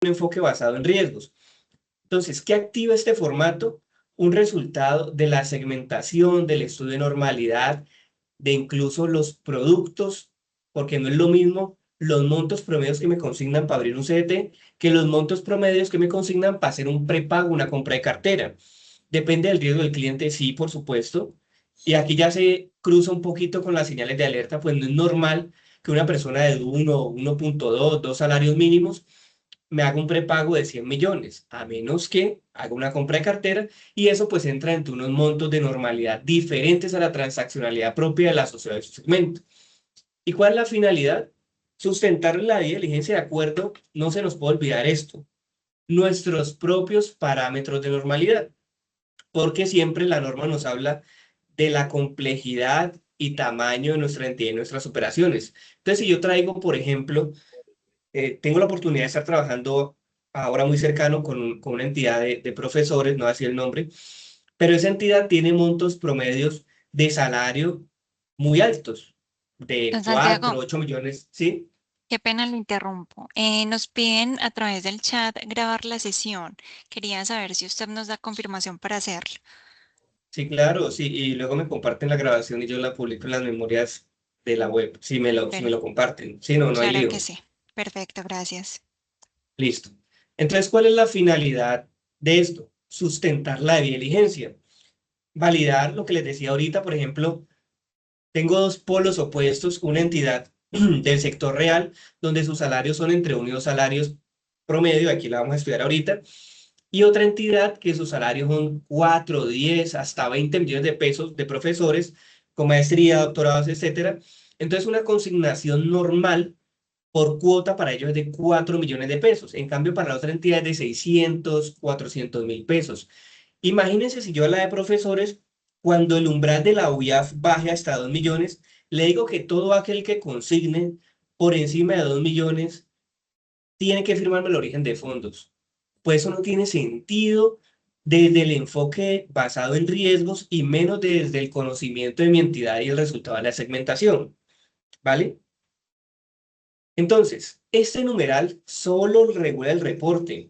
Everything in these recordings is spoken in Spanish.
un enfoque basado en riesgos. Entonces, ¿qué activa este formato? Un resultado de la segmentación, del estudio de normalidad, de incluso los productos, porque no es lo mismo los montos promedios que me consignan para abrir un CDT que los montos promedios que me consignan para hacer un prepago, una compra de cartera. Depende del riesgo del cliente, sí, por supuesto. Y aquí ya se cruza un poquito con las señales de alerta, pues no es normal que una persona de 1, 1.2, 2 salarios mínimos me haga un prepago de 100 millones, a menos que haga una compra de cartera y eso pues entra entre unos montos de normalidad diferentes a la transaccionalidad propia de la sociedad de su segmento. ¿Y cuál es la finalidad? Sustentar la diligencia de acuerdo, no se nos puede olvidar esto, nuestros propios parámetros de normalidad, porque siempre la norma nos habla de la complejidad y tamaño de nuestra entidad y nuestras operaciones. Entonces, si yo traigo, por ejemplo, tengo la oportunidad de estar trabajando ahora muy cercano con una entidad de profesores, no voy a decir el nombre, pero esa entidad tiene montos promedios de salario muy altos, de Don 4 Santiago, 8 millones, ¿sí? qué pena lo interrumpo. Nos piden a través del chat grabar la sesión. Quería saber si usted nos da confirmación para hacerlo. Sí, claro, sí, y luego me comparten la grabación y yo la publico en las memorias de la web, si me Per- lo comparten, sí, no, no hay claro que lío, sí. Perfecto, gracias. listo. Entonces, ¿cuál es la finalidad de esto? Sustentar la diligencia, validar lo que les decía ahorita, por ejemplo. Tengo dos polos opuestos, una entidad del sector real, donde sus salarios son entre 1 y 2 salarios promedio, aquí la vamos a estudiar ahorita, y otra entidad que sus salarios son 4, 10, hasta 20 millones de pesos de profesores con maestría, doctorados, etcétera. Entonces, una consignación normal por cuota para ellos es de 4 millones de pesos. En cambio, para la otra entidad es de 600, 400.000 pesos. Imagínense si yo a la de profesores, cuando el umbral de la UIAF baje hasta 2 millones, le digo que todo aquel que consigne por encima de 2 millones tiene que firmarme el origen de fondos. Pues eso no tiene sentido desde el enfoque basado en riesgos y menos desde el conocimiento de mi entidad y el resultado de la segmentación, ¿vale? Entonces, este numeral solo regula el reporte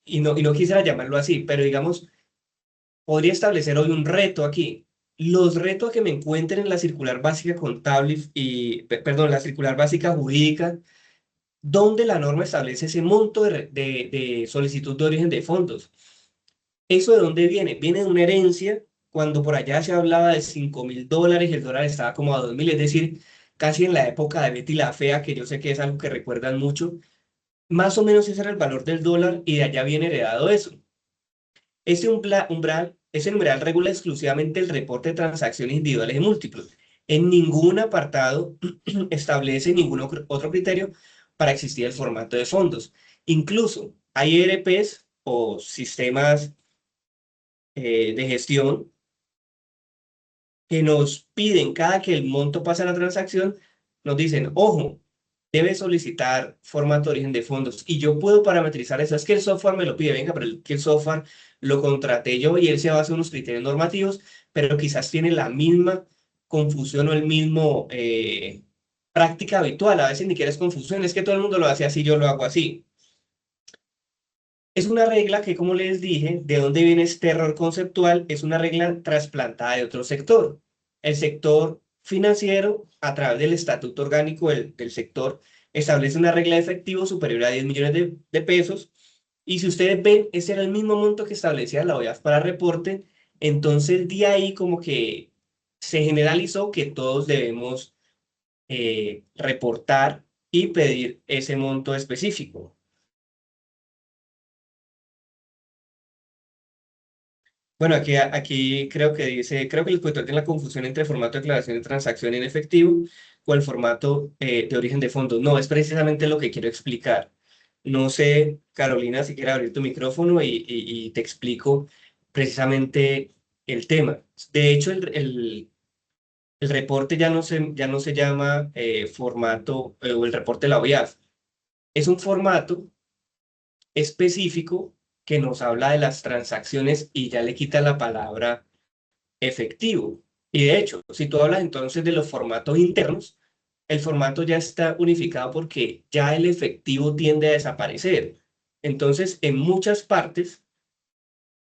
y no quisiera llamarlo así, pero digamos podría establecer hoy un reto aquí. Los retos que me encuentren en la circular básica contable perdón, la circular básica jurídica, donde la norma establece ese monto de solicitud de origen de fondos. ¿Eso de dónde viene? Viene de una herencia, cuando por allá se hablaba de $5.000 y el dólar estaba como a 2.000, es decir, casi en la época de Betty la Fea, que yo sé que es algo que recuerdan mucho. Más o menos ese era el valor del dólar y de allá viene heredado eso. Ese numeral regula exclusivamente el reporte de transacciones individuales y múltiplos. En ningún apartado establece ningún otro criterio para existir el formato de fondos. Incluso hay ERPs o sistemas de gestión que nos piden cada que el monto pasa a la transacción, nos dicen, ojo, debe solicitar formato de origen de fondos y yo puedo parametrizar eso. Es que el software me lo pide, venga, pero que el software lo contraté yo y él se basa en unos criterios normativos, pero quizás tiene la misma confusión o el mismo práctica habitual. A veces ni siquiera es confusión, es que todo el mundo lo hace así, yo lo hago así. Es una regla que, como les dije, de dónde viene este error conceptual, es una regla trasplantada de otro sector. El sector financiero, a través del estatuto orgánico del sector, establece una regla de efectivo superior a 10 millones de pesos. Y si ustedes ven, ese era el mismo monto que establecía la OEAF para reporte. Entonces, de ahí como que se generalizó que todos debemos reportar y pedir ese monto específico. Bueno, aquí creo que dice, creo que el expositor tiene la confusión entre el formato de declaración de transacción en efectivo o el formato de origen de fondos. No, es precisamente lo que quiero explicar. No sé, Carolina, si quieres abrir tu micrófono y te explico precisamente el tema. De hecho, el reporte ya no se llama formato o el reporte de la OIAF. Es un formato específico que nos habla de las transacciones y ya le quita la palabra efectivo. Y de hecho, si tú hablas entonces de los formatos internos, el formato ya está unificado porque ya el efectivo tiende a desaparecer. Entonces, en muchas partes,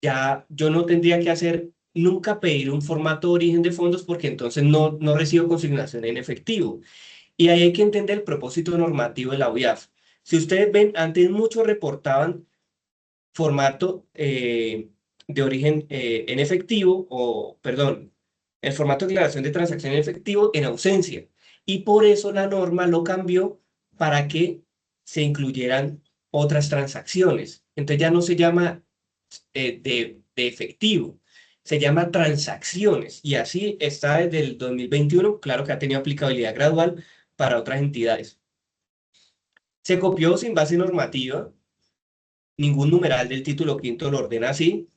ya yo no tendría que hacer nunca pedir un formato de origen de fondos porque entonces no recibo consignación en efectivo. Y ahí hay que entender el propósito normativo de la OIAF. Si ustedes ven, antes muchos reportaban formato de origen en efectivo, o perdón, el formato de declaración de transacción en efectivo en ausencia. Y por eso la norma lo cambió para que se incluyeran otras transacciones. Entonces ya no se llama de efectivo, se llama transacciones. Y así está desde el 2021, claro que ha tenido aplicabilidad gradual para otras entidades. Se copió sin base normativa, ningún numeral del título quinto lo ordena así.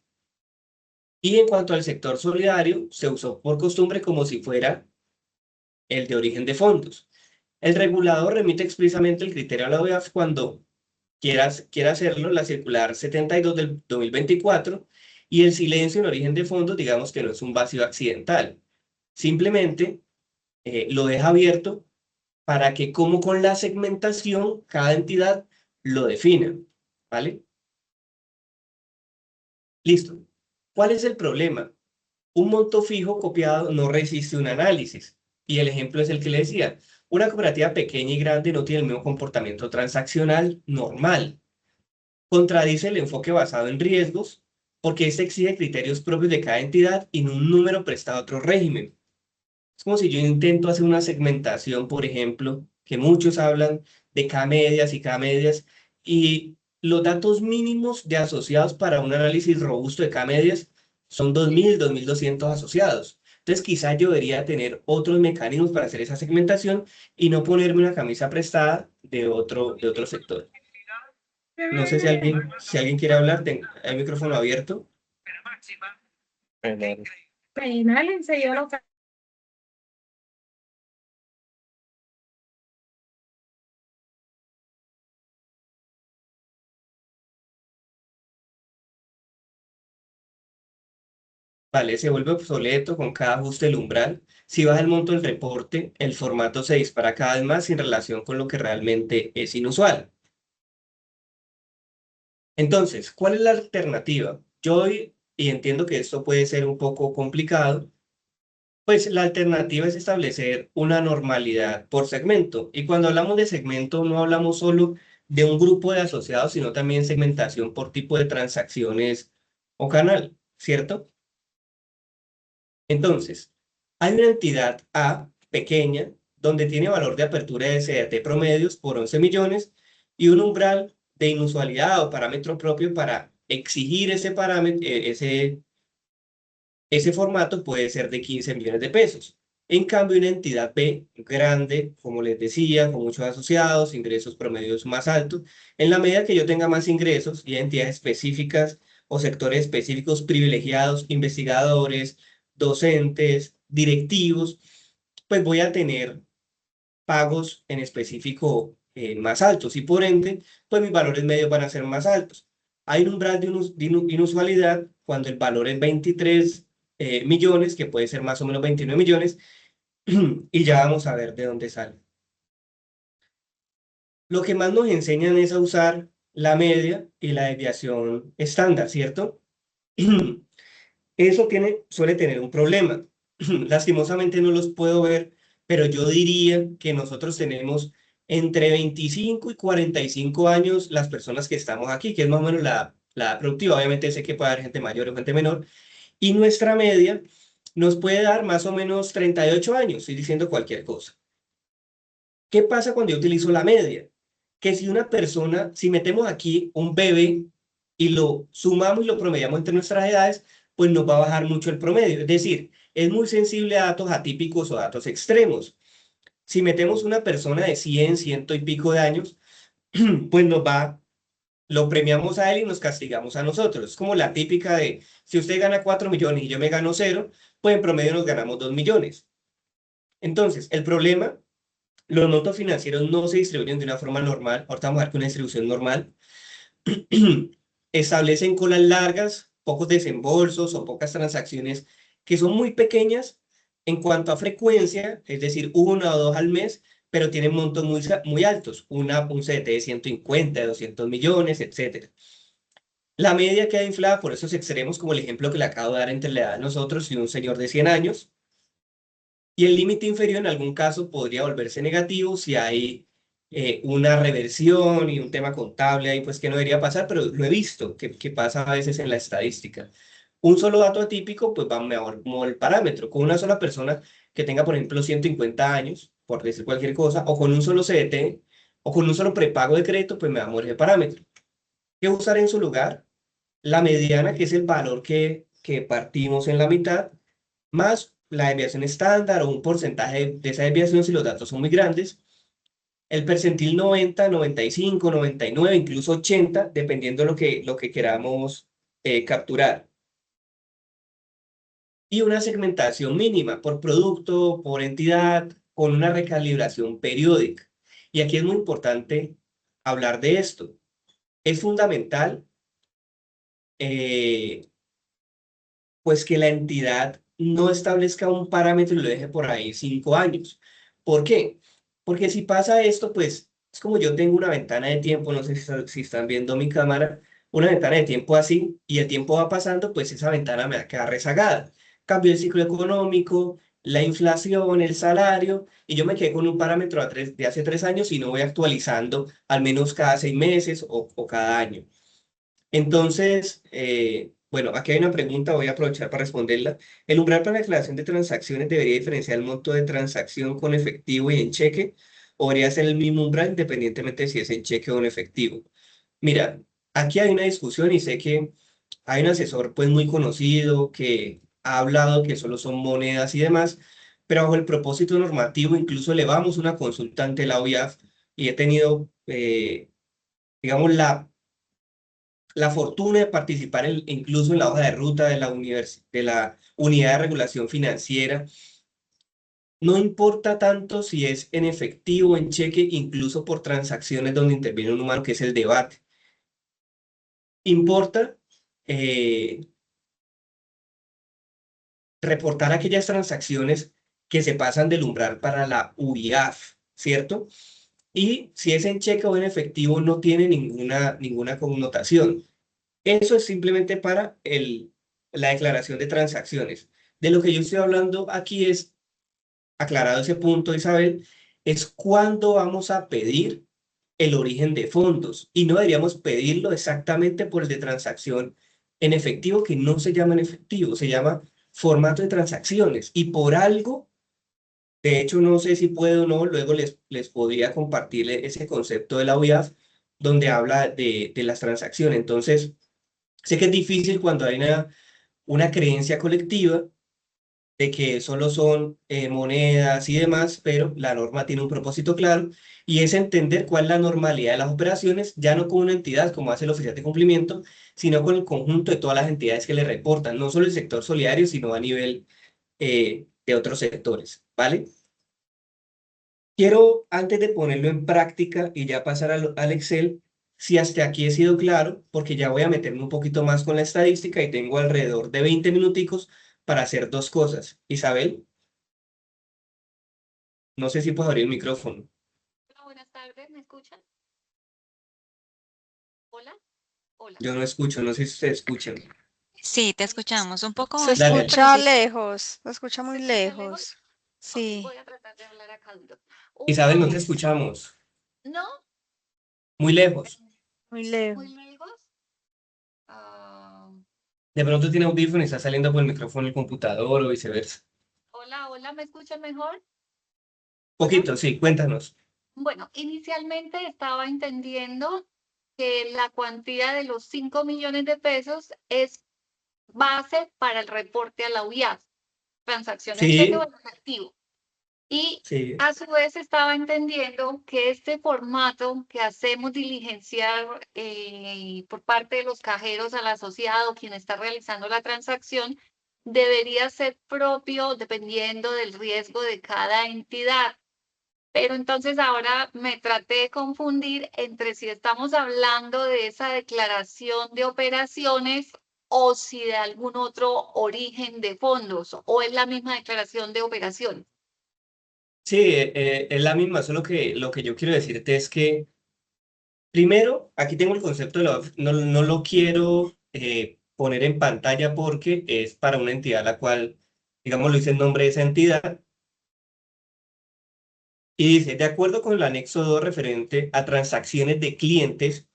Y en cuanto al sector solidario, se usó por costumbre como si fuera el de origen de fondos. El regulador remite expresamente el criterio a la OEAF cuando quiera hacerlo, la circular 72 del 2024, y el silencio en origen de fondos, digamos que no es un vacío accidental. Simplemente lo deja abierto para que, como con la segmentación, cada entidad lo defina. ¿Vale? Listo. ¿Cuál es el problema? Un monto fijo copiado no resiste un análisis. Y el ejemplo es el que le decía. Una cooperativa pequeña y grande no tiene el mismo comportamiento transaccional normal. Contradice el enfoque basado en riesgos porque este exige criterios propios de cada entidad y no un número prestado a otro régimen. Es como si yo intento hacer una segmentación, por ejemplo, que muchos hablan de K-medias y K-medias, y los datos mínimos de asociados para un análisis robusto de K-medias son 2.000, 2.200 asociados. Entonces, quizá yo debería tener otros mecanismos para hacer esa segmentación y no ponerme una camisa prestada de otro sector. No sé si alguien quiere hablar, el micrófono abierto. Penal. Penal enseguida lo Vale, se vuelve obsoleto con cada ajuste del umbral. Si baja el monto del reporte, el formato se dispara cada vez más en relación con lo que realmente es inusual. Entonces, ¿cuál es la alternativa? Y entiendo que esto puede ser un poco complicado, pues la alternativa es establecer una normalidad por segmento. Y cuando hablamos de segmento, no hablamos solo de un grupo de asociados, sino también segmentación por tipo de transacciones o canal, ¿cierto? Entonces, hay una entidad A pequeña donde tiene valor de apertura de SDT promedios por 11 millones y un umbral de inusualidad o parámetro propio para exigir ese parámetro, ese formato puede ser de 15 millones de pesos. En cambio, una entidad B grande, como les decía, con muchos asociados, ingresos promedios más altos, en la medida que yo tenga más ingresos y entidades específicas o sectores específicos privilegiados, investigadores, docentes, directivos, pues voy a tener pagos en específico más altos y por ende, pues mis valores medios van a ser más altos. Hay un umbral de inusualidad cuando el valor es 23 millones, que puede ser más o menos 29 millones, y ya vamos a ver de dónde sale. Lo que más nos enseñan es a usar la media y la desviación estándar, ¿cierto? Eso suele tener un problema. Lastimosamente no los puedo ver, pero yo diría que nosotros tenemos entre 25 y 45 años las personas que estamos aquí, que es más o menos la edad productiva. Obviamente sé que puede haber gente mayor o gente menor, y nuestra media nos puede dar más o menos 38 años, estoy diciendo cualquier cosa. ¿Qué pasa cuando yo utilizo la media? Que si metemos aquí un bebé y lo sumamos y lo promediamos entre nuestras edades, pues nos va a bajar mucho el promedio. Es decir, es muy sensible a datos atípicos o datos extremos. Si metemos una persona de 100, ciento y pico de años, pues lo premiamos a él y nos castigamos a nosotros. Es como la típica de, si usted gana 4 millones y yo me gano 0, pues en promedio nos ganamos 2 millones. Entonces, el problema, los montos financieros no se distribuyen de una forma normal. Ahorita vamos a ver que una distribución normal establecen colas largas, pocos desembolsos o pocas transacciones que son muy pequeñas en cuanto a frecuencia, es decir, una o dos al mes, pero tienen montos muy altos, un CDT de 150, de 200 millones, etc. La media queda inflada por esos extremos, como el ejemplo que le acabo de dar entre la edad de nosotros y un señor de 100 años, y el límite inferior en algún caso podría volverse negativo si hay una reversión y un tema contable ahí, pues que no debería pasar, pero lo he visto que pasa a veces en la estadística. Un solo dato atípico, pues va mejor como el parámetro. Con una sola persona que tenga, por ejemplo, 150 años, por decir cualquier cosa, o con un solo CDT, o con un solo prepago de crédito, pues me va a morir el parámetro. ¿Qué usar en su lugar? La mediana, que es el valor que partimos en la mitad, más la desviación estándar o un porcentaje de esa desviación si los datos son muy grandes, el percentil 90, 95, 99, incluso 80, dependiendo lo que queramos capturar. Y una segmentación mínima por producto, por entidad, con una recalibración periódica. Y aquí es muy importante hablar de esto. Es fundamental eh, pues que la entidad no establezca un parámetro y lo deje por ahí 5 años. ¿Por qué? Porque si pasa esto, pues es como yo tengo una ventana de tiempo, no sé si están viendo mi cámara, una ventana de tiempo así, y el tiempo va pasando, pues esa ventana me va a quedar rezagada. Cambio el ciclo económico, la inflación, el salario, y yo me quedé con un parámetro de hace 3 años y no voy actualizando al menos cada 6 meses o cada año. Entonces, bueno, aquí hay una pregunta, voy a aprovechar para responderla. ¿El umbral para la declaración de transacciones debería diferenciar el monto de transacción con efectivo y en cheque? ¿O debería ser el mismo umbral independientemente de si es en cheque o en efectivo? Mira, aquí hay una discusión y sé que hay un asesor pues muy conocido que ha hablado que solo son monedas y demás, pero bajo el propósito normativo incluso elevamos una consulta ante la OIAF y he tenido, digamos, la fortuna de participar incluso en la hoja de ruta de de la Unidad de Regulación Financiera. No importa tanto si es en efectivo o en cheque, incluso por transacciones donde interviene un humano, que es el debate. Importa eh, reportar aquellas transacciones que se pasan del umbral para la UIAF, ¿cierto? Y si es en cheque o en efectivo, no tiene ninguna connotación. Eso es simplemente para la declaración de transacciones. De lo que yo estoy hablando aquí es, aclarado ese punto, Isabel, es cuándo vamos a pedir el origen de fondos. Y no deberíamos pedirlo exactamente por el de transacción en efectivo, que no se llama en efectivo, se llama formato de transacciones. Y por algo, de hecho, no sé si puedo o no, luego les podría compartir ese concepto de la OIAF, donde habla de las transacciones. Entonces, sé que es difícil cuando hay una creencia colectiva de que solo son monedas y demás, pero la norma tiene un propósito claro y es entender cuál es la normalidad de las operaciones, ya no con una entidad como hace el oficial de cumplimiento, sino con el conjunto de todas las entidades que le reportan, no solo el sector solidario, sino a nivel de otros sectores, ¿vale? Quiero, antes de ponerlo en práctica y ya pasar al Excel, si hasta aquí he sido claro, porque ya voy a meterme un poquito más con la estadística y tengo alrededor de 20 minuticos para hacer dos cosas. Isabel, no sé si puedo abrir el micrófono. Hola, buenas tardes, ¿me escuchan? Hola, hola. Yo no escucho, no sé si ustedes escuchan. Sí, te escuchamos un poco Se Dale, bajito, dale. pero escucha sí. lejos, se escucha ¿Se muy escucha lejos? lejos. Ok, Sí, voy a tratar de hablar acá duro. Isabel, Uno, no te escuchamos. ¿no? Muy lejos. muy lejos. ¿Muy lejos? Ah, De pronto tiene audífono y está saliendo por el micrófono el computador o viceversa. hola, hola, ¿me escuchan mejor? Hola. Poquito, sí, cuéntanos. Bueno, inicialmente estaba entendiendo que la cuantía de los 5 millones de pesos es base para el reporte a la UIAF, transacción en cheque o Sí, en efectivo. Y sí, a su vez estaba entendiendo que este formato que hacemos diligenciar por parte de los cajeros al asociado, quien está realizando la transacción, debería ser propio dependiendo del riesgo de cada entidad. Pero entonces ahora me traté de confundir entre si estamos hablando de esa declaración de operaciones o si de algún otro origen de fondos o es la misma declaración de operaciones. Sí, es la misma, solo que lo que yo quiero decirte es que, primero, aquí tengo el concepto de la OAF, no lo quiero poner en pantalla porque es para una entidad la cual, digamos, lo dice el nombre de esa entidad, y dice, de acuerdo con el anexo 2 referente a transacciones de clientes,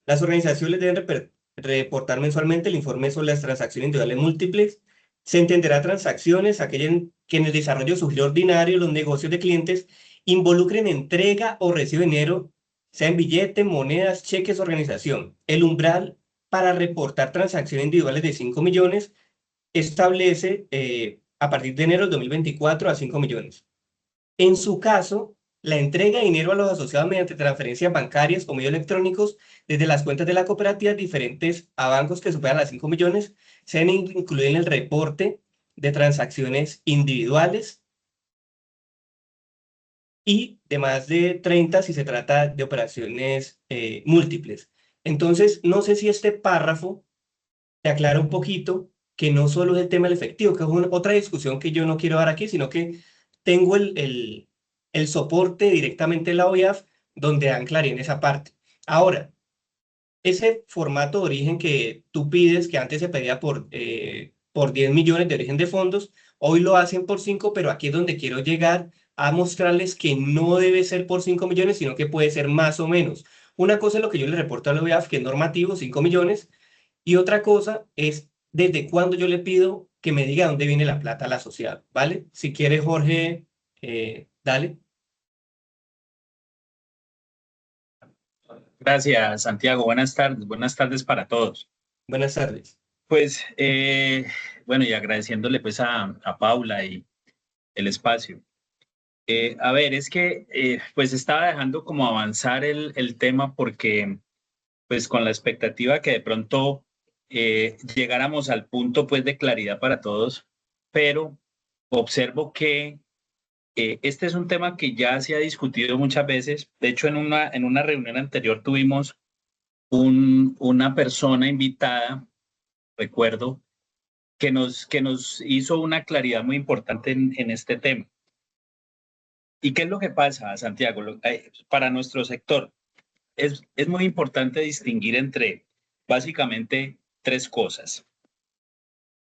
las organizaciones deben reportar mensualmente el informe sobre las transacciones individuales múltiples. Se entenderá transacciones aquellas que en el desarrollo de su giro ordinario los negocios de clientes involucren entrega o recibo de dinero, sea en billete, monedas, cheques, organización. El umbral para reportar transacciones individuales de 5 millones establece a partir de enero de 2024 a 5 millones. En su caso, la entrega de dinero a los asociados mediante transferencias bancarias o medios electrónicos desde las cuentas de la cooperativa diferentes a bancos que superan las 5 millones se deben incluir en el reporte de transacciones individuales y de más de 30 si se trata de operaciones múltiples. Entonces, no sé si este párrafo te aclara un poquito que no solo es el tema del efectivo, que es otra discusión que yo no quiero dar aquí, sino que tengo el soporte directamente de la OIAF donde dan claridad en esa parte. Ahora, ese formato de origen que tú pides, que antes se pedía por 10 millones de origen de fondos, hoy lo hacen por 5, pero aquí es donde quiero llegar a mostrarles que no debe ser por 5 millones, sino que puede ser más o menos. Una cosa es lo que yo le reporto a la OIAF, que es normativo, 5 millones, y otra cosa es desde cuándo yo le pido que me diga dónde viene la plata al asociado, ¿vale? Si quieres, Jorge, dale. Gracias, Santiago. Buenas tardes para todos. Buenas tardes. Pues, bueno, y agradeciéndole pues a Paula y el espacio. A ver, es que pues estaba dejando como avanzar el tema porque pues con la expectativa que de pronto llegáramos al punto pues de claridad para todos, pero observo que este es un tema que ya se ha discutido muchas veces. De hecho, en una reunión anterior tuvimos una persona invitada, recuerdo, que nos hizo una claridad muy importante en este tema. ¿Y qué es lo que pasa, Santiago? Para nuestro sector, es muy importante distinguir entre básicamente tres cosas.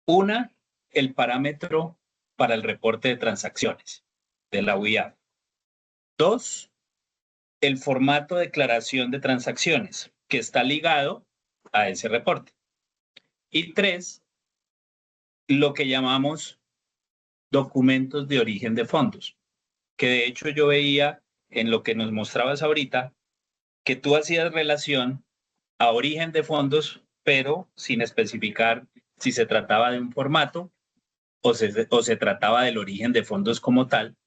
Una, el parámetro para el reporte de transacciones de la UIA. Dos, el formato de declaración de transacciones que está ligado a ese reporte. Y tres, lo que llamamos documentos de origen de fondos, que de hecho yo veía en lo que nos mostrabas ahorita, que tú hacías relación a origen de fondos, pero sin especificar si se trataba de un formato o se trataba del origen de fondos como tal,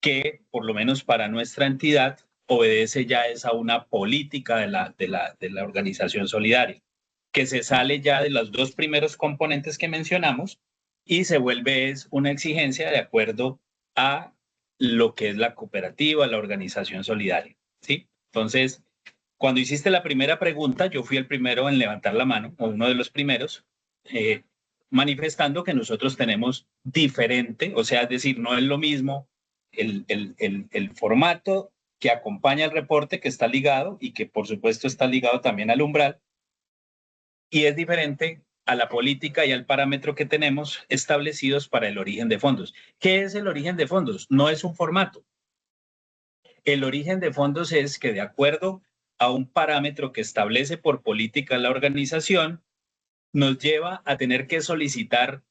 que por lo menos para nuestra entidad obedece ya es a una política de la organización solidaria, que se sale ya de los dos primeros componentes que mencionamos y se vuelve es una exigencia de acuerdo a lo que es la cooperativa, la organización solidaria, ¿sí? Entonces, cuando hiciste la primera pregunta, yo fui el primero en levantar la mano, o uno de los primeros, manifestando que nosotros tenemos diferente, o sea, es decir, no es lo mismo el formato que acompaña el reporte que está ligado y que por supuesto está ligado también al umbral, y es diferente a la política y al parámetro que tenemos establecidos para el origen de fondos. ¿Qué es el origen de fondos? No es un formato. El origen de fondos es que de acuerdo a un parámetro que establece por política la organización, nos lleva a tener que solicitar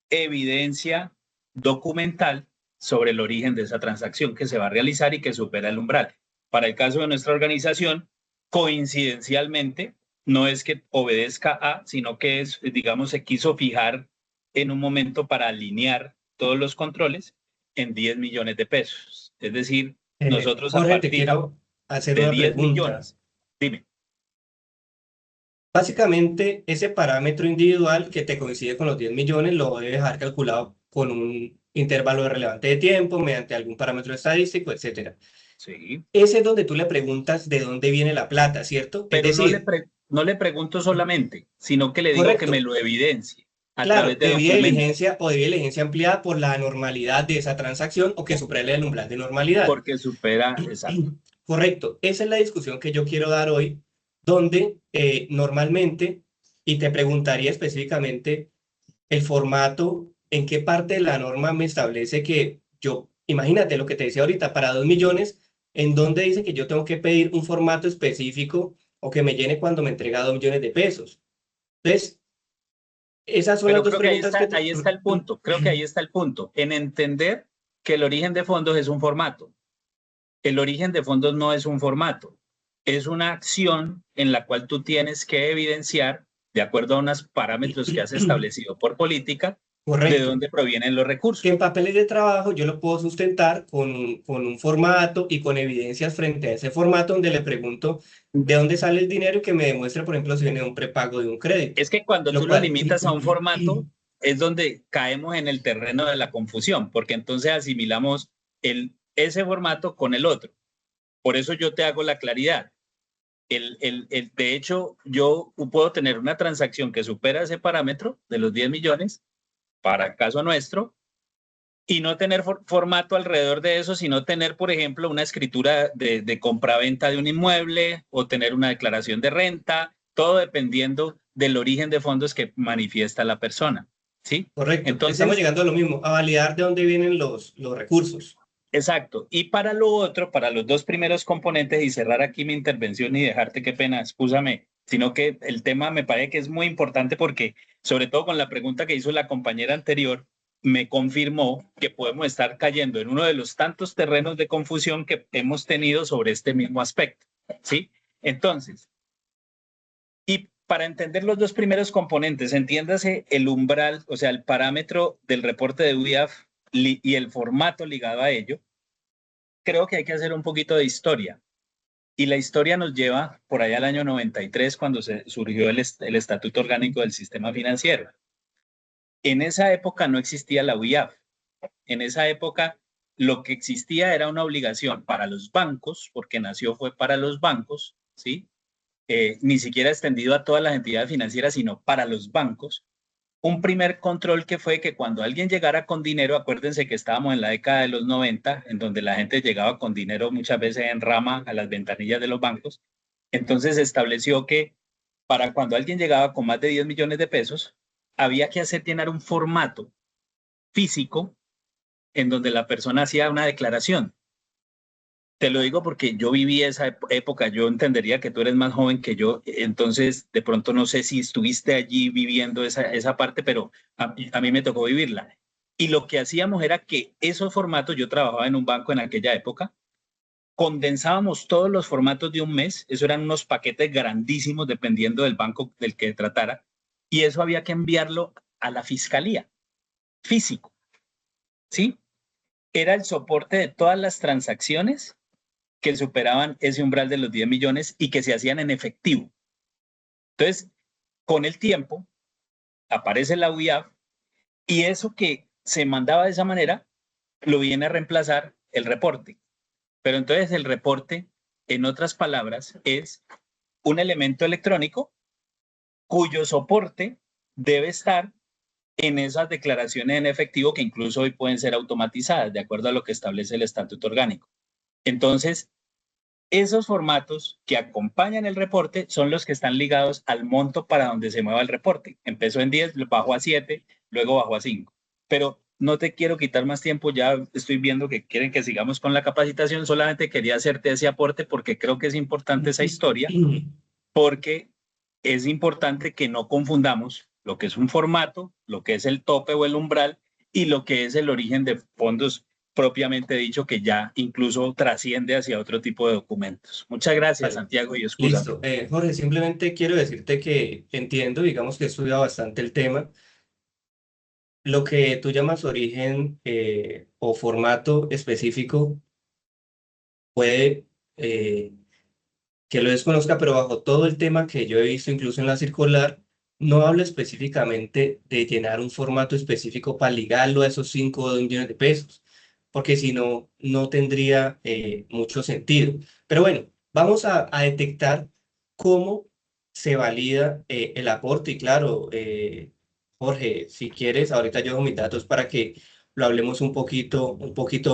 evidencia documental sobre el origen de esa transacción que se va a realizar y que supera el umbral. Para el caso de nuestra organización, coincidencialmente, no es que obedezca a, sino que es, digamos, se quiso fijar en un momento para alinear todos los controles en 10 millones de pesos. Es decir, nosotros a Jorge, te partir quiero hacer de una 10 pregunta. millones, dime. Básicamente, ese parámetro individual que te coincide con los 10 millones lo debes dejar calculado con un intervalo relevante de tiempo, mediante algún parámetro estadístico, etcétera. Sí. Ese es donde tú le preguntas de dónde viene la plata, ¿cierto? Es Pero decir, no le pregunto solamente, sino que le digo que correcto. me lo evidencie. a Claro, través de debida documentos, diligencia o debida diligencia ampliada por la anormalidad de esa transacción o que supere el umbral de normalidad. porque supera, exacto. Correcto, esa es la discusión que yo quiero dar hoy, donde normalmente, y te preguntaría específicamente, el formato, ¿en qué parte de la norma me establece que yo, imagínate lo que te decía ahorita, para 2 millones, en dónde dice que yo tengo que pedir un formato específico o que me llene cuando me entrega 2 millones de pesos? Entonces, esas son las Pero dos creo que preguntas que te... ahí está el punto, creo que ahí está el punto, en entender que el origen de fondos es un formato. El origen de fondos no es un formato, es una acción en la cual tú tienes que evidenciar, de acuerdo a unos parámetros que has establecido por política, de Correcto. dónde provienen los Que recursos. en papeles de trabajo yo lo puedo sustentar con un formato y con evidencias frente a ese formato donde le pregunto de dónde sale el dinero y que me demuestre, por ejemplo, si viene de un prepago de un crédito. Es que cuando Lo tú lo cual, limitas a un formato, es donde caemos en el terreno de la confusión, porque entonces asimilamos ese formato con el otro. Por eso yo te hago la claridad. De hecho, yo puedo tener una transacción que supera ese parámetro de los 10 millones, para el caso nuestro, y no tener formato alrededor de eso, sino tener, por ejemplo, una escritura de compraventa de un inmueble o tener una declaración de renta, todo dependiendo del origen de fondos que manifiesta la persona. ¿Sí? correcto. Estamos Entonces, llegando a lo mismo, a validar de dónde vienen los recursos. exacto. Y para lo otro, para los dos primeros componentes, y cerrar aquí mi intervención y dejarte, qué pena, excúsame, sino que el tema me parece que es muy importante porque, sobre todo con la pregunta que hizo la compañera anterior, me confirmó que podemos estar cayendo en uno de los tantos terrenos de confusión que hemos tenido sobre este mismo aspecto. ¿Sí? Entonces, y para entender los dos primeros componentes, entiéndase el umbral, o sea, el parámetro del reporte de UIAF y el formato ligado a ello. Creo que hay que hacer un poquito de historia. Y la historia nos lleva por allá al año 93, cuando surgió el Estatuto Orgánico del Sistema Financiero. En esa época no existía la UIAF. En esa época lo que existía era una obligación para los bancos, porque nació fue para los bancos, ¿sí? Ni siquiera extendido a todas las entidades financieras, sino para los bancos. Un primer control que fue que cuando alguien llegara con dinero, acuérdense que estábamos en la década de los 90, en donde la gente llegaba con dinero muchas veces en rama a las ventanillas de los bancos, entonces se estableció que para cuando alguien llegaba con más de 10 millones de pesos, había que hacer llenar un formato físico en donde la persona hacía una declaración. Te lo digo porque yo viví esa época, yo entendería que tú eres más joven que yo, entonces de pronto no sé si estuviste allí viviendo esa parte, pero a mí me tocó vivirla. Y lo que hacíamos era que esos formatos, yo trabajaba en un banco en aquella época, condensábamos todos los formatos de un mes, eso eran unos paquetes grandísimos dependiendo del banco del que tratara, y eso había que enviarlo a la fiscalía, físico, ¿sí? Era el soporte de todas las transacciones que superaban ese umbral de los 10 millones y que se hacían en efectivo. Entonces, con el tiempo, aparece la UIAF y eso que se mandaba de esa manera lo viene a reemplazar el reporte. Pero entonces el reporte, en otras palabras, es un elemento electrónico cuyo soporte debe estar en esas declaraciones en efectivo que incluso hoy pueden ser automatizadas de acuerdo a lo que establece el estatuto orgánico. Entonces, esos formatos que acompañan el reporte son los que están ligados al monto para donde se mueva el reporte. Empezó en 10, bajó a 7, luego bajó a 5. Pero no te quiero quitar más tiempo, ya estoy viendo que quieren que sigamos con la capacitación, solamente quería hacerte ese aporte porque creo que es importante esa historia, porque es importante que no confundamos lo que es un formato, lo que es el tope o el umbral y lo que es el origen de fondos propiamente dicho, que ya incluso trasciende hacia otro tipo de documentos. Muchas gracias, Vale, Santiago, y excúsame. listo. Jorge, simplemente quiero decirte que entiendo, digamos que he estudiado bastante el tema. Lo que tú llamas origen o formato específico puede que lo desconozca, pero bajo todo el tema que yo he visto, incluso en la circular, no habla específicamente de llenar un formato específico para ligarlo a esos 5 o 2 millones de pesos, porque si no, no tendría mucho sentido. Pero bueno, vamos a detectar cómo se valida el aporte y claro, Jorge, si quieres, ahorita yo dejo mis datos para que lo hablemos un poquito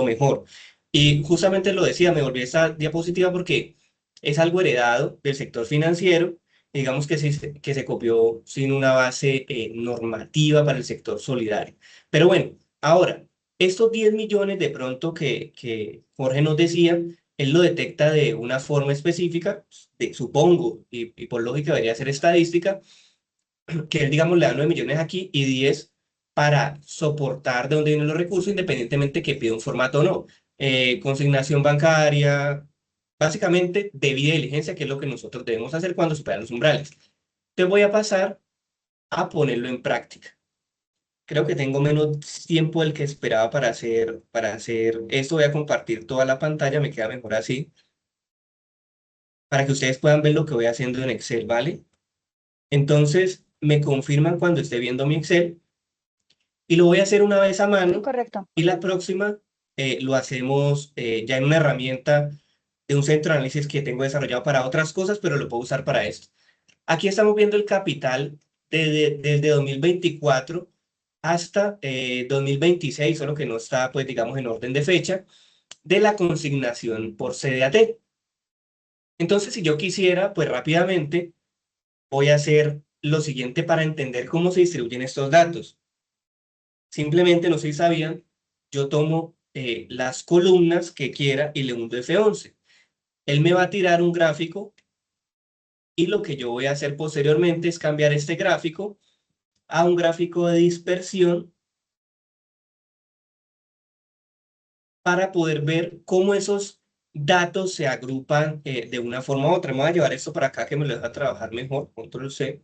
mejor. Y justamente lo decía, me volví a esta diapositiva porque es algo heredado del sector financiero, digamos que se copió sin una base normativa para el sector solidario. Pero bueno, ahora, estos 10 millones de pronto que Jorge nos decía, él lo detecta de una forma específica, supongo, y por lógica debería ser estadística, que él, digamos, le da 9 millones aquí y 10 para soportar de dónde vienen los recursos, independientemente que pida un formato o no. Consignación bancaria, básicamente debida diligencia, que es lo que nosotros debemos hacer cuando superan los umbrales. Te voy a pasar a ponerlo en práctica. Creo que tengo menos tiempo del que esperaba para hacer esto. Voy a compartir toda la pantalla, me queda mejor así, para que ustedes puedan ver lo que voy haciendo en Excel, ¿vale? Entonces, me confirman cuando esté viendo mi Excel. Y lo voy a hacer una vez a mano Correcto. y la próxima lo hacemos ya en una herramienta de un centro de análisis que tengo desarrollado para otras cosas, pero lo puedo usar para esto. Aquí estamos viendo el capital desde 2024 hasta 2026, solo que no está, pues digamos, en orden de fecha, de la consignación por CDAT. Entonces, si yo quisiera, pues rápidamente voy a hacer lo siguiente para entender cómo se distribuyen estos datos. Simplemente, no sé si sabían, yo tomo las columnas que quiera y le hundo F11. Él me va a tirar un gráfico y lo que yo voy a hacer posteriormente es cambiar este gráfico a un gráfico de dispersión para poder ver cómo esos datos se agrupan de una forma u otra. Me voy a llevar esto para acá que me lo deja trabajar mejor, control C.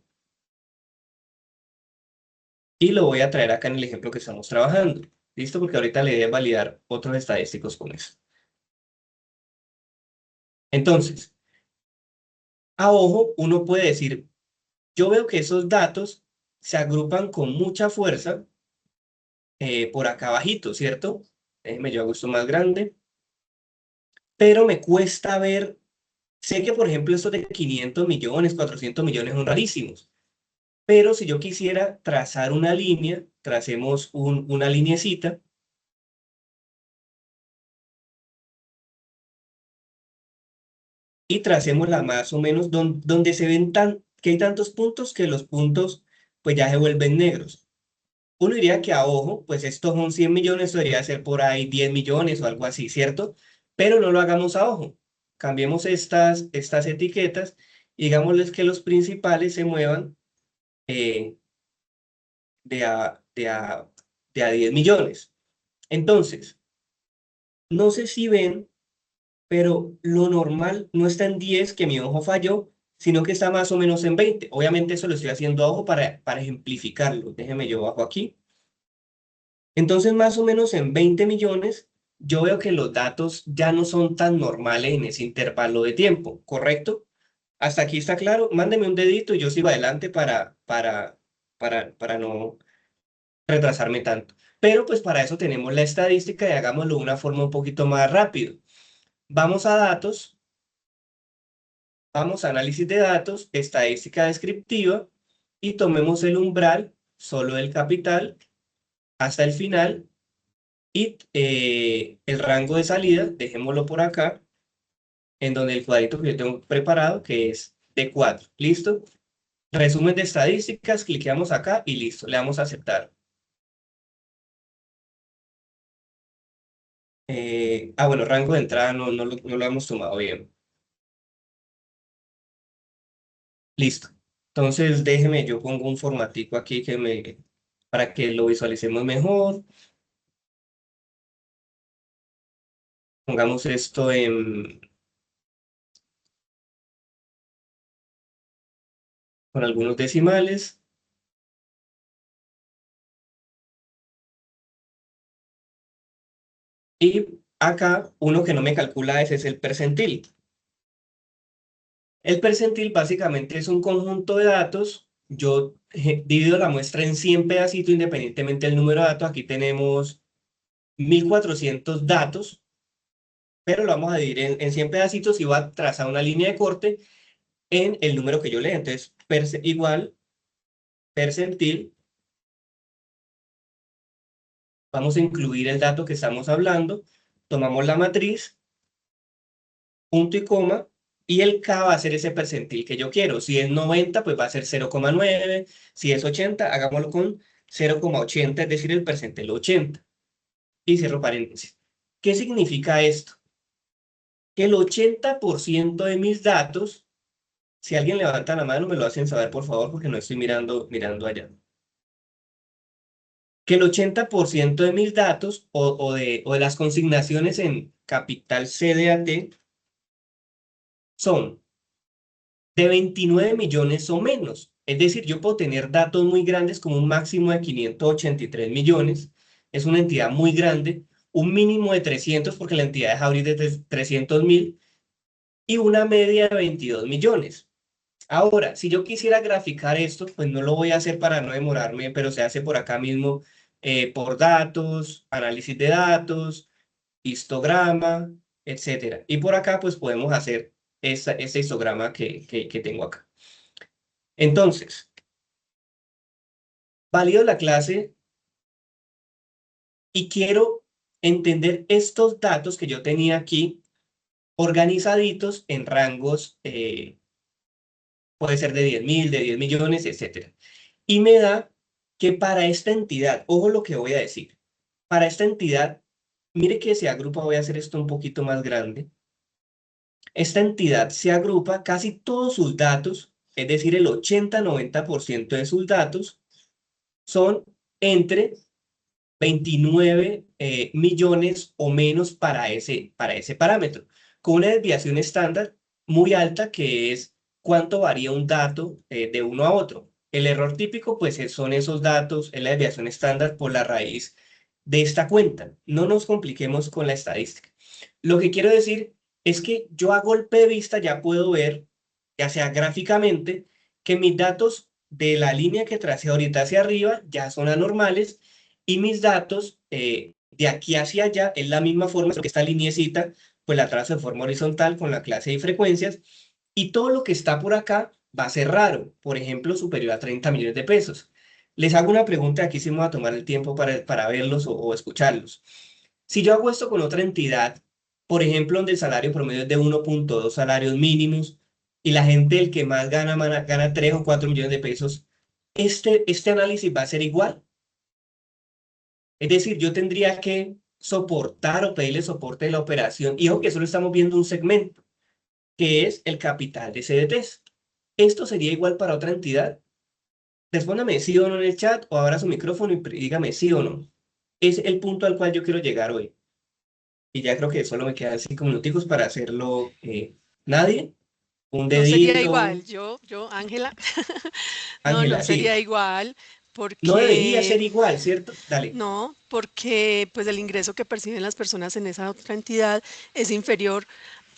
Y lo voy a traer acá en el ejemplo que estamos trabajando. ¿Listo? Porque ahorita le voy a validar otros estadísticos con eso. Entonces, a ojo, uno puede decir, yo veo que esos datos se agrupan con mucha fuerza por acá abajito, ¿cierto? Déjenme, yo hago esto más grande. Pero me cuesta ver, sé que por ejemplo estos de 500 millones, 400 millones son rarísimos. Pero si yo quisiera trazar una línea, tracemos una lineecita. Y tracémosla más o menos donde se ven que hay tantos puntos que los puntos pues ya se vuelven negros. Uno diría que a ojo, pues estos son 100 millones, debería ser por ahí 10 millones o algo así, ¿cierto? Pero no lo hagamos a ojo. Cambiemos estas etiquetas y digámosles que los principales se muevan eh, de a 10 millones. Entonces, no sé si ven, pero lo normal no está en 10, que mi ojo falló, sino que está más o menos en 20. Obviamente eso lo estoy haciendo a ojo para ejemplificarlo. Déjeme yo bajo aquí. Entonces, más o menos en 20 millones, yo veo que los datos ya no son tan normales en ese intervalo de tiempo, ¿correcto? Hasta aquí está claro. Mándeme un dedito y yo sigo adelante para no retrasarme tanto. Pero pues para eso tenemos la estadística y hagámoslo de una forma un poquito más rápido. Vamos a datos, vamos a análisis de datos, estadística descriptiva y tomemos el umbral solo del capital hasta el final. Y el rango de salida, dejémoslo por acá, en donde el cuadrito que yo tengo preparado, que es de 4. ¿Listo? Resumen de estadísticas, cliqueamos acá y listo, le damos a aceptar. Bueno, rango de entrada no lo hemos tomado bien. Listo. Entonces, déjeme, yo pongo un formatico aquí para que lo visualicemos mejor. Pongamos esto con algunos decimales. Y acá, uno que no me calcula ese es el percentil. El percentil básicamente es un conjunto de datos. Yo divido la muestra en 100 pedacitos independientemente del número de datos. Aquí tenemos 1400 datos, pero lo vamos a dividir en 100 pedacitos y va a trazar una línea de corte en el número que yo lea. Entonces, igual percentil Vamos a incluir el dato que estamos hablando, tomamos la matriz, punto y coma, y el K va a ser ese percentil que yo quiero. Si es 90, pues va a ser 0,9. Si es 80, hagámoslo con 0,80, es decir, el percentil 80. Y cierro paréntesis. ¿Qué significa esto? Que el 80% de mis datos, si alguien levanta la mano, me lo hacen saber, por favor, porque no estoy mirando allá. Que el 80% de mis datos o de las consignaciones en capital CDAT son de 29 millones o menos. Es decir, yo puedo tener datos muy grandes como un máximo de 583 millones. Es una entidad muy grande. Un mínimo de 300 porque la entidad deja abrir de 300.000 y una media de 22 millones. Ahora, si yo quisiera graficar esto, pues no lo voy a hacer para no demorarme, pero se hace por acá mismo por datos, análisis de datos, histograma, etcétera. Y por acá pues podemos hacer este histograma que tengo acá. Entonces, valido la clase y quiero entender estos datos que yo tenía aquí organizaditos en rangos, puede ser de 10.000, de 10 millones, etcétera. Y me da que para esta entidad, ojo lo que voy a decir, para esta entidad, mire que se agrupa, voy a hacer esto un poquito más grande. Esta entidad se agrupa casi todos sus datos, es decir, el 80-90% de sus datos son entre 29 millones o menos para ese parámetro, con una desviación estándar muy alta que es cuánto varía un dato de uno a otro. El error típico pues son esos datos, es la desviación estándar por la raíz de esta cuenta. No nos compliquemos con la estadística. Lo que quiero decir es que yo a golpe de vista ya puedo ver, ya sea gráficamente, que mis datos de la línea que tracé ahorita hacia arriba ya son anormales y mis datos de aquí hacia allá es la misma forma, que esta lineecita pues la trazo de forma horizontal con la clase de frecuencias y todo lo que está por acá va a ser raro, por ejemplo, superior a 30 millones de pesos. Les hago una pregunta, aquí sí me voy a tomar el tiempo para verlos o escucharlos. Si yo hago esto con otra entidad, por ejemplo, donde el salario promedio es de 1,2 salarios mínimos y la gente, el que más gana 3 o 4 millones de pesos, este análisis va a ser igual. Es decir, yo tendría que soportar o pedirle soporte de la operación. Y ojo que solo estamos viendo un segmento, que es el capital de CDTs. ¿Esto sería igual para otra entidad? Respóndame sí o no en el chat o abra su micrófono y dígame sí o no. Es el punto al cual yo quiero llegar hoy. Y ya creo que solo me quedan 5 minuticos para hacerlo. ¿Nadie? Un No sería dedito. igual, Ángela, no Ángela, sería sí. igual No debería porque, ser igual, ¿cierto? Dale. no, porque pues el ingreso que perciben las personas en esa otra entidad es inferior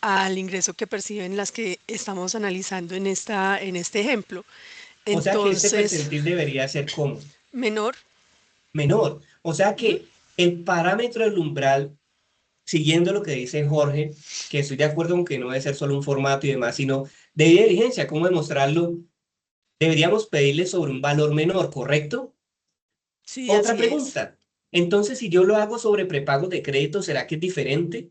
al ingreso que perciben las que estamos analizando en este ejemplo. O sea que este Entonces, percentil debería ser como menor. menor. O sea Ujú. que el parámetro del umbral, siguiendo lo que dice Jorge, que estoy de acuerdo con que no debe ser solo un formato y demás, sino de diligencia, ¿cómo demostrarlo? Deberíamos pedirle sobre un valor menor, ¿correcto? Sí, Otra así es. pregunta. Entonces, si yo lo hago sobre prepagos de crédito, ¿será que es diferente?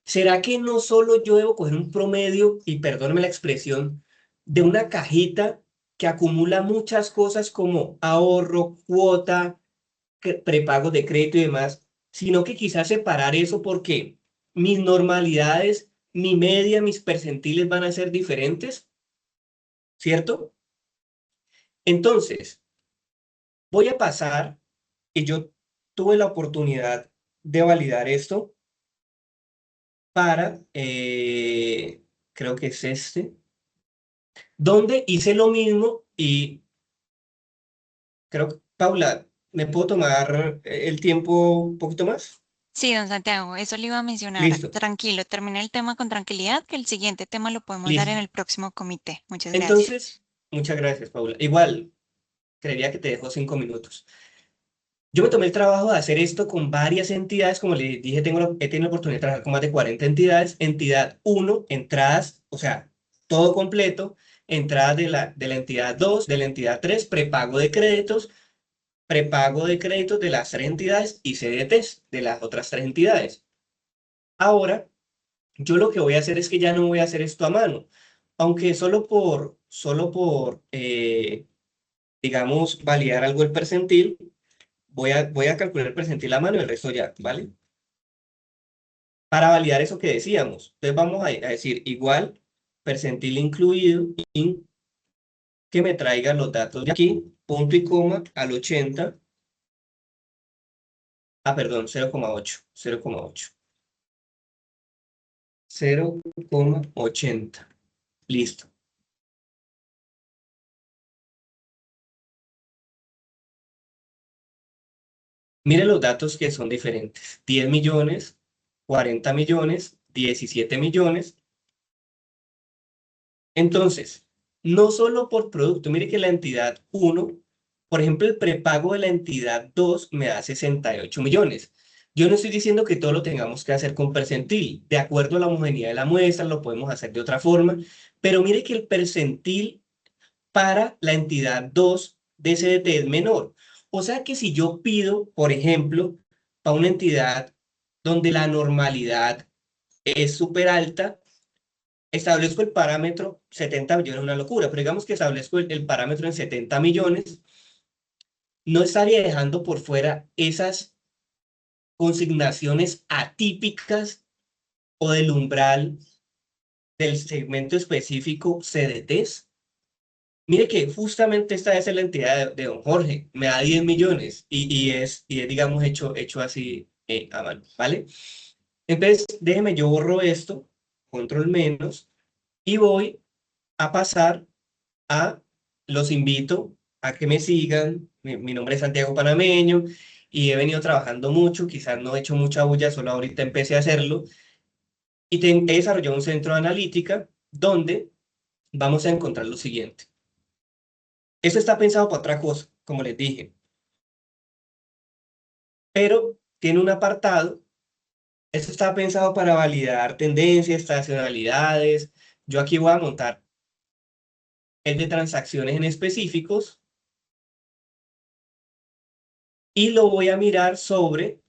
¿Será que no solo yo debo coger un promedio, y perdóneme la expresión, de una cajita que acumula muchas cosas como ahorro, cuota, prepagos de crédito y demás, sino que quizás separar eso porque mis normalidades, mi media, mis percentiles van a ser diferentes, ¿cierto? Entonces, voy a pasar, y yo tuve la oportunidad de validar esto para, creo que es este, donde hice lo mismo y creo que, Paula, ¿me puedo tomar el tiempo un poquito más? Sí, don Santiago, eso le iba a mencionar. Listo, Tranquilo, termina el tema con tranquilidad, que el siguiente tema lo podemos dar en listo. el próximo comité. Muchas gracias. Entonces, muchas gracias, Paula. Igual, creería que te dejo 5 minutos. Yo me tomé el trabajo de hacer esto con varias entidades, como les dije, he tenido la oportunidad de trabajar con más de 40 entidades. Entidad 1, entradas, o sea, todo completo, entradas de la entidad 2, de la entidad 3, prepago de créditos, prepago de créditos de las 3 entidades y CDTs de las otras 3 entidades. Ahora, yo lo que voy a hacer es que ya no voy a hacer esto a mano, aunque solo por digamos, validar algo el percentil, voy a calcular el percentil a mano y el resto ya, ¿vale? Para validar eso que decíamos, entonces vamos a decir igual percentil incluido que me traiga los datos de aquí, punto y coma al 80, perdón, 0,8, 0,80, listo. Miren los datos que son diferentes, 10 millones, 40 millones, 17 millones. Entonces, no solo por producto, mire que la entidad 1, por ejemplo, el prepago de la entidad 2 me da 68 millones. Yo no estoy diciendo que todo lo tengamos que hacer con percentil. De acuerdo a la homogeneidad de la muestra, lo podemos hacer de otra forma. Pero mire que el percentil para la entidad 2 de CDT es menor. O sea que si yo pido, por ejemplo, para una entidad donde la normalidad es súper alta, establezco el parámetro 70 millones, una locura, pero digamos que establezco el parámetro en 70 millones, no estaría dejando por fuera esas consignaciones atípicas o del umbral del segmento específico CDTs. Mire que justamente esta es la entidad de don Jorge, me da 10 millones y es digamos, hecho así a mano, ¿vale? Entonces, déjeme, yo borro esto, control menos, y voy a pasar los invito a que me sigan. Mi nombre es Santiago Panameño y he venido trabajando mucho, quizás no he hecho mucha bulla, solo ahorita empecé a hacerlo. Y he desarrollado un centro de analítica donde vamos a encontrar lo siguiente. Esto está pensado para otra cosa, como les dije, pero tiene un apartado. Esto está pensado para validar tendencias, estacionalidades. Yo aquí voy a montar el de transacciones en específicos y lo voy a mirar sobre,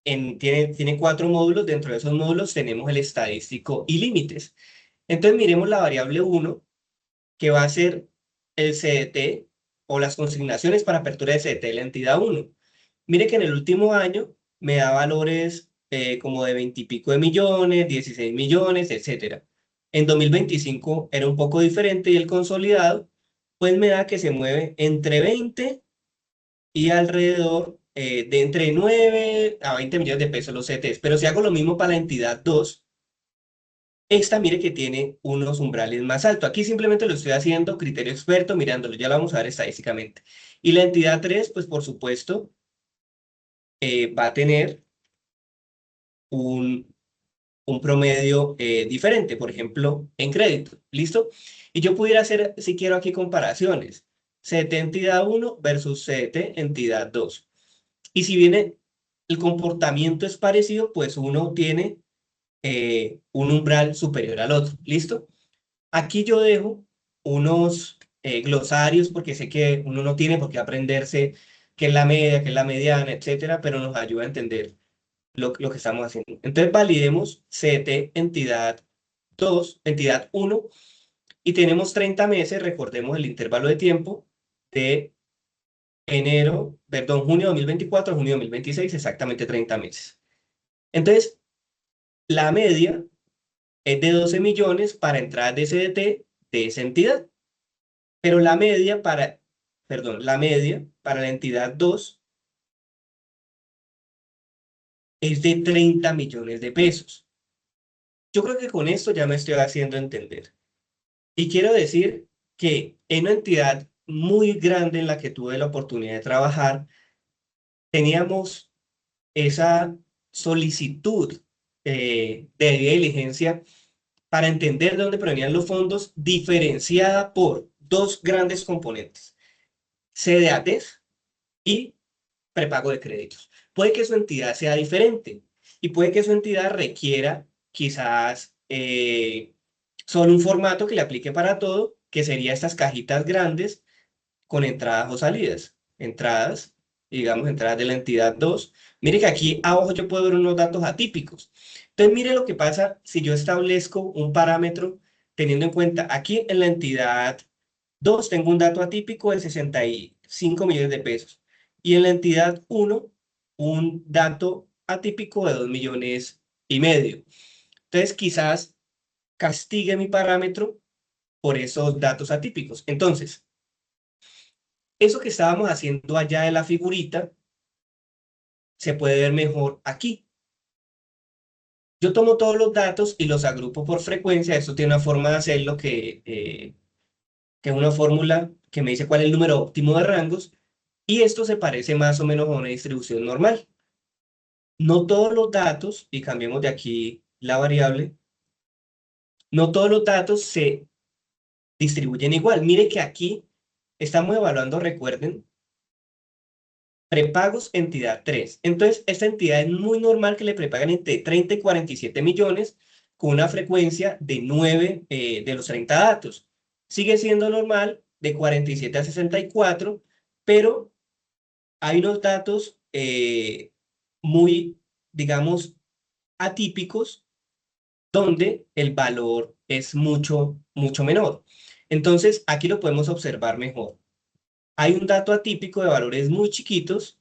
tiene 4 módulos, dentro de esos módulos tenemos el estadístico y límites. Entonces miremos la variable 1, que va a ser el CDT o las consignaciones para apertura de CDT de la entidad 1. Mire que en el último año me da valores como de 20 y pico de millones, 16 millones, etc. En 2025 era un poco diferente y el consolidado, pues me da que se mueve entre 20 y alrededor de entre 9 a 20 millones de pesos los CTs. Pero si hago lo mismo para la entidad 2, esta mire que tiene unos umbrales más altos. Aquí simplemente lo estoy haciendo criterio experto, mirándolo, ya lo vamos a ver estadísticamente. Y la entidad 3, pues por supuesto, va a tener un promedio diferente, por ejemplo, en crédito. ¿Listo? Y yo pudiera hacer, si quiero aquí, comparaciones. CDT entidad 1 versus CDT entidad 2. Y si viene el comportamiento es parecido, pues uno tiene un umbral superior al otro. ¿Listo? Aquí yo dejo unos glosarios porque sé que uno no tiene por qué aprenderse qué es la media, qué es la mediana, etcétera, pero nos ayuda a entender lo que estamos haciendo. Entonces validemos CT entidad 2, entidad 1, y tenemos 30 meses, recordemos el intervalo de tiempo de junio de 2024 a junio de 2026, exactamente 30 meses. Entonces, la media es de 12 millones para entradas de CDT de esa entidad, pero la media para la entidad 2 es de 30 millones de pesos. Yo creo que con esto ya me estoy haciendo entender. Y quiero decir que en una entidad muy grande en la que tuve la oportunidad de trabajar, teníamos esa solicitud de debida diligencia para entender de dónde provenían los fondos, diferenciada por 2 grandes componentes: CDATs y prepago de créditos. Puede que su entidad sea diferente y puede que su entidad requiera quizás solo un formato que le aplique para todo, que sería estas cajitas grandes con entradas o salidas. Entradas y digamos entradas de la entidad 2, mire que aquí abajo yo puedo ver unos datos atípicos. Entonces mire lo que pasa si yo establezco un parámetro teniendo en cuenta aquí en la entidad 2 tengo un dato atípico de 65 millones de pesos y en la entidad 1 un dato atípico de 2 millones y medio. Entonces quizás castigue mi parámetro por esos datos atípicos. Entonces, eso que estábamos haciendo allá de la figurita se puede ver mejor aquí. Yo tomo todos los datos y los agrupo por frecuencia. Esto tiene una forma de hacerlo que es una fórmula que me dice cuál es el número óptimo de rangos. Y esto se parece más o menos a una distribución normal. No todos los datos, y cambiemos de aquí la variable, no todos los datos se distribuyen igual. Mire que aquí estamos evaluando, recuerden, prepagos entidad 3. Entonces, esta entidad es muy normal que le prepaguen entre 30 y 47 millones con una frecuencia de 9 de los 30 datos. Sigue siendo normal de 47 a 64, pero hay unos datos muy, digamos, atípicos donde el valor es mucho, mucho menor. Entonces, aquí lo podemos observar mejor. Hay un dato atípico de valores muy chiquitos,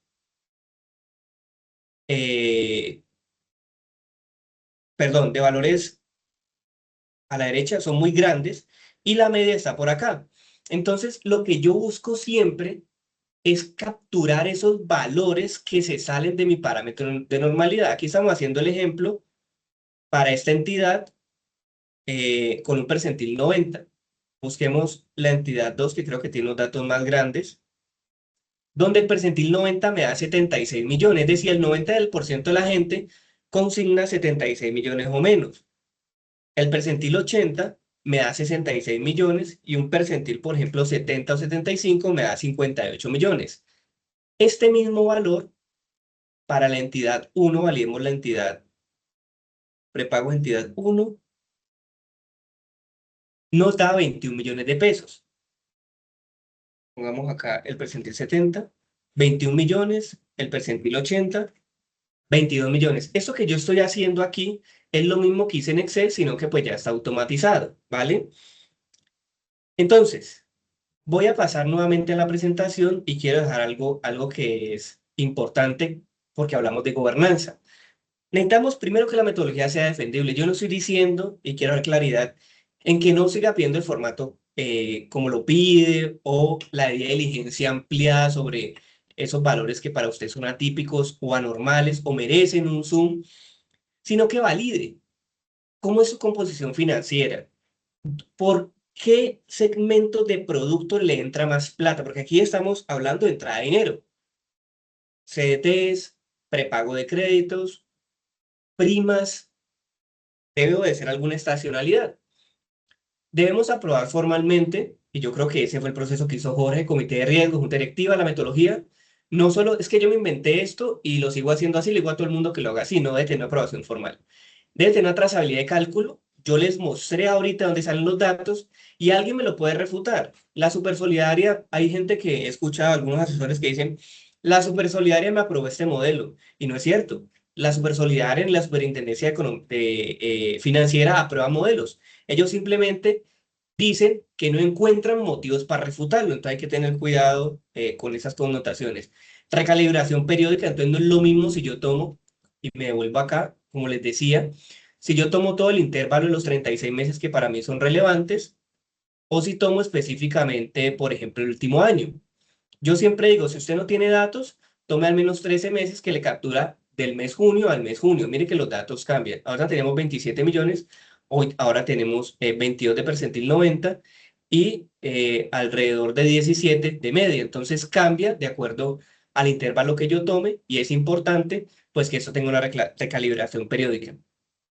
perdón, de valores a la derecha son muy grandes y la media está por acá. Entonces, lo que yo busco siempre es capturar esos valores que se salen de mi parámetro de normalidad. Aquí estamos haciendo el ejemplo para esta entidad con un percentil 90. Busquemos la entidad 2, que creo que tiene los datos más grandes, donde el percentil 90 me da 76 millones, es decir, el 90% de la gente consigna 76 millones o menos. El percentil 80 me da 66 millones y un percentil, por ejemplo, 70 o 75 me da 58 millones. Este mismo valor para la entidad 1, validemos la entidad, prepago entidad 1, nos da 21 millones de pesos. Pongamos acá el percentil 70, 21 millones, el percentil 80, 22 millones. Esto que yo estoy haciendo aquí es lo mismo que hice en Excel, sino que pues ya está automatizado, ¿vale? Entonces, voy a pasar nuevamente a la presentación y quiero dejar algo que es importante porque hablamos de gobernanza. Necesitamos primero que la metodología sea defendible. Yo no estoy diciendo, y quiero dar claridad, en que no siga pidiendo el formato como lo pide o la diligencia ampliada sobre esos valores que para usted son atípicos o anormales o merecen un zoom, sino que valide cómo es su composición financiera, por qué segmentos de producto le entra más plata, porque aquí estamos hablando de entrada de dinero, CDTs, prepago de créditos, primas, debe obedecer alguna estacionalidad. Debemos aprobar formalmente, y yo creo que ese fue el proceso que hizo Jorge, comité de riesgo, junta directiva, la metodología. No solo es que yo me inventé esto y lo sigo haciendo así, le digo a todo el mundo que lo haga así, no debe tener una aprobación formal. Debe tener una trazabilidad de cálculo. Yo les mostré ahorita dónde salen los datos y alguien me lo puede refutar. La Supersolidaria, hay gente que he escuchado, algunos asesores que dicen, la Supersolidaria me aprobó este modelo, y no es cierto. La Supersolidaria en la Superintendencia Financiera aprueba modelos. Ellos simplemente dicen que no encuentran motivos para refutarlo, entonces hay que tener cuidado con esas connotaciones. Recalibración periódica, entonces no es lo mismo si yo tomo y me devuelvo acá, como les decía, si yo tomo todo el intervalo de los 36 meses que para mí son relevantes, o si tomo específicamente, por ejemplo, el último año. Yo siempre digo, si usted no tiene datos, tome al menos 13 meses que le captura del mes junio al mes junio. Mire que los datos cambian. Ahora tenemos 27 millones, hoy, ahora tenemos 22 de percentil 90 y alrededor de 17 de media. Entonces cambia de acuerdo al intervalo que yo tome y es importante pues que esto tenga una recalibración periódica.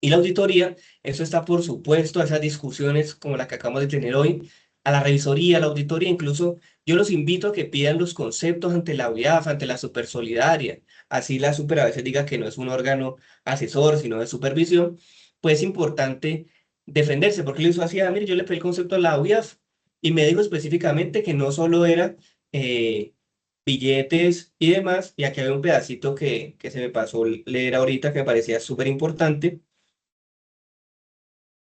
Y la auditoría, eso está por supuesto a esas discusiones como la que acabamos de tener hoy, a la revisoría, a la auditoría, incluso yo los invito a que pidan los conceptos ante la UIAF, ante la Supersolidaria, así la Super a veces diga que no es un órgano asesor, sino de supervisión, pues es importante defenderse, porque lo hizo así, mire, yo le pedí el concepto a la UIAF y me dijo específicamente que no solo era billetes y demás. Y aquí hay un pedacito que se me pasó leer ahorita que me parecía súper importante.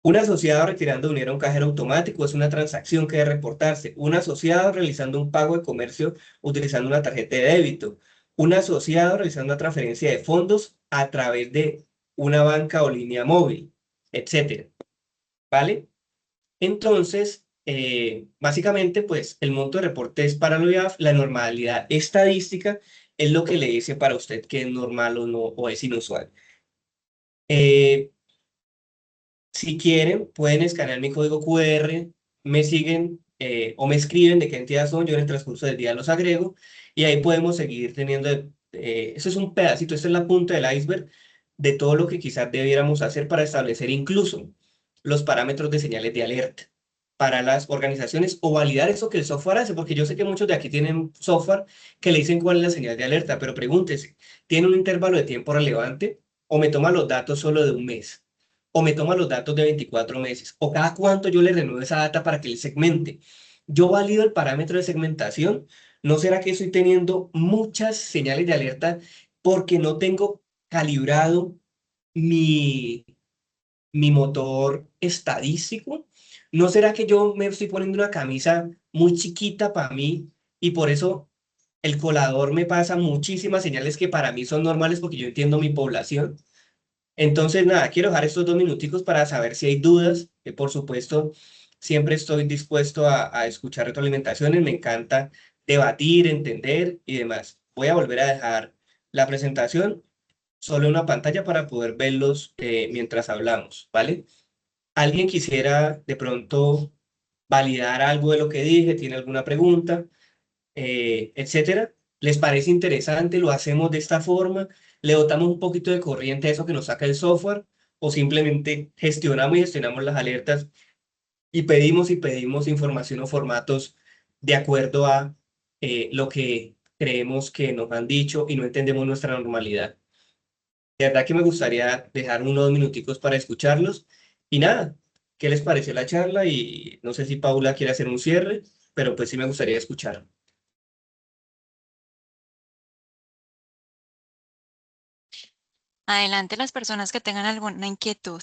Un asociado retirando dinero a un cajero automático es una transacción que debe reportarse. Un asociado realizando un pago de comercio utilizando una tarjeta de débito. Un asociado realizando una transferencia de fondos a través de una banca o línea móvil, etcétera. ¿Vale? Entonces, básicamente, pues el monto de reporte es para la OIAF, la normalidad estadística es lo que le dice para usted que es normal o no, o es inusual. Si quieren, pueden escanear mi código QR, me siguen o me escriben de qué entidad son, yo en el transcurso del día los agrego y ahí podemos seguir teniendo, eso es un pedacito, esta es la punta del iceberg de todo lo que quizás debiéramos hacer para establecer incluso los parámetros de señales de alerta para las organizaciones o validar eso que el software hace, porque yo sé que muchos de aquí tienen software que le dicen cuál es la señal de alerta, pero pregúntese, ¿tiene un intervalo de tiempo relevante o me toma los datos solo de un mes? O me toma los datos de 24 meses, o cada cuánto yo le renuevo esa data para que él segmente. Yo valido el parámetro de segmentación. ¿No será que estoy teniendo muchas señales de alerta porque no tengo calibrado mi, mi motor estadístico? ¿No será que yo me estoy poniendo una camisa muy chiquita para mí y por eso el colador me pasa muchísimas señales que para mí son normales porque yo entiendo mi población? Entonces, nada, quiero dejar estos 2 minuticos para saber si hay dudas. Por supuesto, siempre estoy dispuesto a escuchar retroalimentaciones. Me encanta debatir, entender y demás. Voy a volver a dejar la presentación solo en una pantalla para poder verlos mientras hablamos, ¿vale? ¿Alguien quisiera de pronto validar algo de lo que dije? ¿Tiene alguna pregunta? Etcétera. ¿Les parece interesante? ¿Lo hacemos de esta forma? ¿Le botamos un poquito de corriente a eso que nos saca el software? ¿O simplemente gestionamos y gestionamos las alertas y pedimos información o formatos de acuerdo a lo que creemos que nos han dicho y no entendemos nuestra normalidad? De verdad que me gustaría dejar unos minuticos para escucharlos. Y nada, ¿qué les pareció la charla? Y no sé si Paula quiere hacer un cierre, pero pues sí me gustaría escuchar. Adelante las personas que tengan alguna inquietud.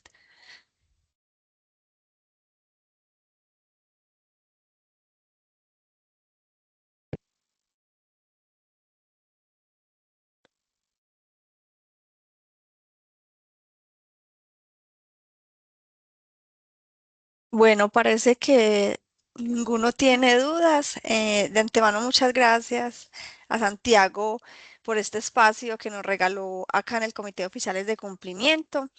Bueno, parece que ninguno tiene dudas. De antemano, muchas gracias a Santiago por este espacio que nos regaló acá en el Comité de Oficiales de Cumplimiento.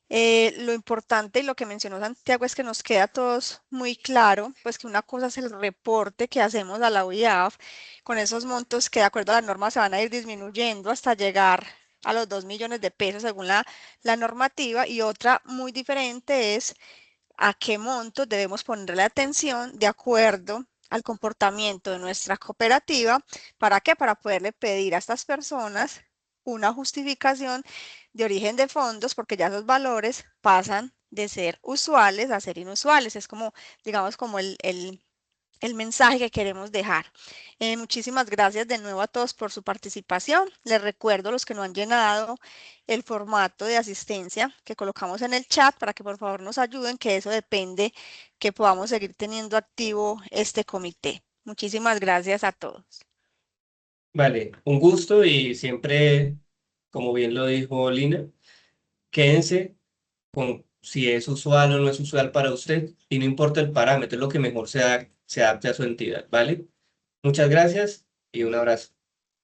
Lo importante y lo que mencionó Santiago es que nos queda a todos muy claro, pues que una cosa es el reporte que hacemos a la OIAF con esos montos que de acuerdo a la norma se van a ir disminuyendo hasta llegar a los 2 millones de pesos según la normativa, y otra muy diferente es a qué monto debemos ponerle atención de acuerdo al comportamiento de nuestra cooperativa. ¿Para qué? Para poderle pedir a estas personas una justificación de origen de fondos, porque ya esos valores pasan de ser usuales a ser inusuales. Es como, digamos, como el mensaje que queremos dejar. Muchísimas gracias de nuevo a todos por su participación. Les recuerdo a los que no han llenado el formato de asistencia que colocamos en el chat para que por favor nos ayuden, que eso depende que podamos seguir teniendo activo este comité. Muchísimas gracias a todos. Vale, un gusto y siempre, como bien lo dijo Lina, quédense con si es usual o no es usual para usted y no importa el parámetro, es lo que mejor se adapte a su entidad, ¿vale? Muchas gracias y un abrazo.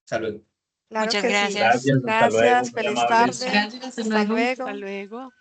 Hasta luego. Claro Muchas que sí. gracias. Gracias, hasta luego, Gracias, muy feliz amables. tarde. Gracias, hasta Hasta luego. luego. Hasta luego.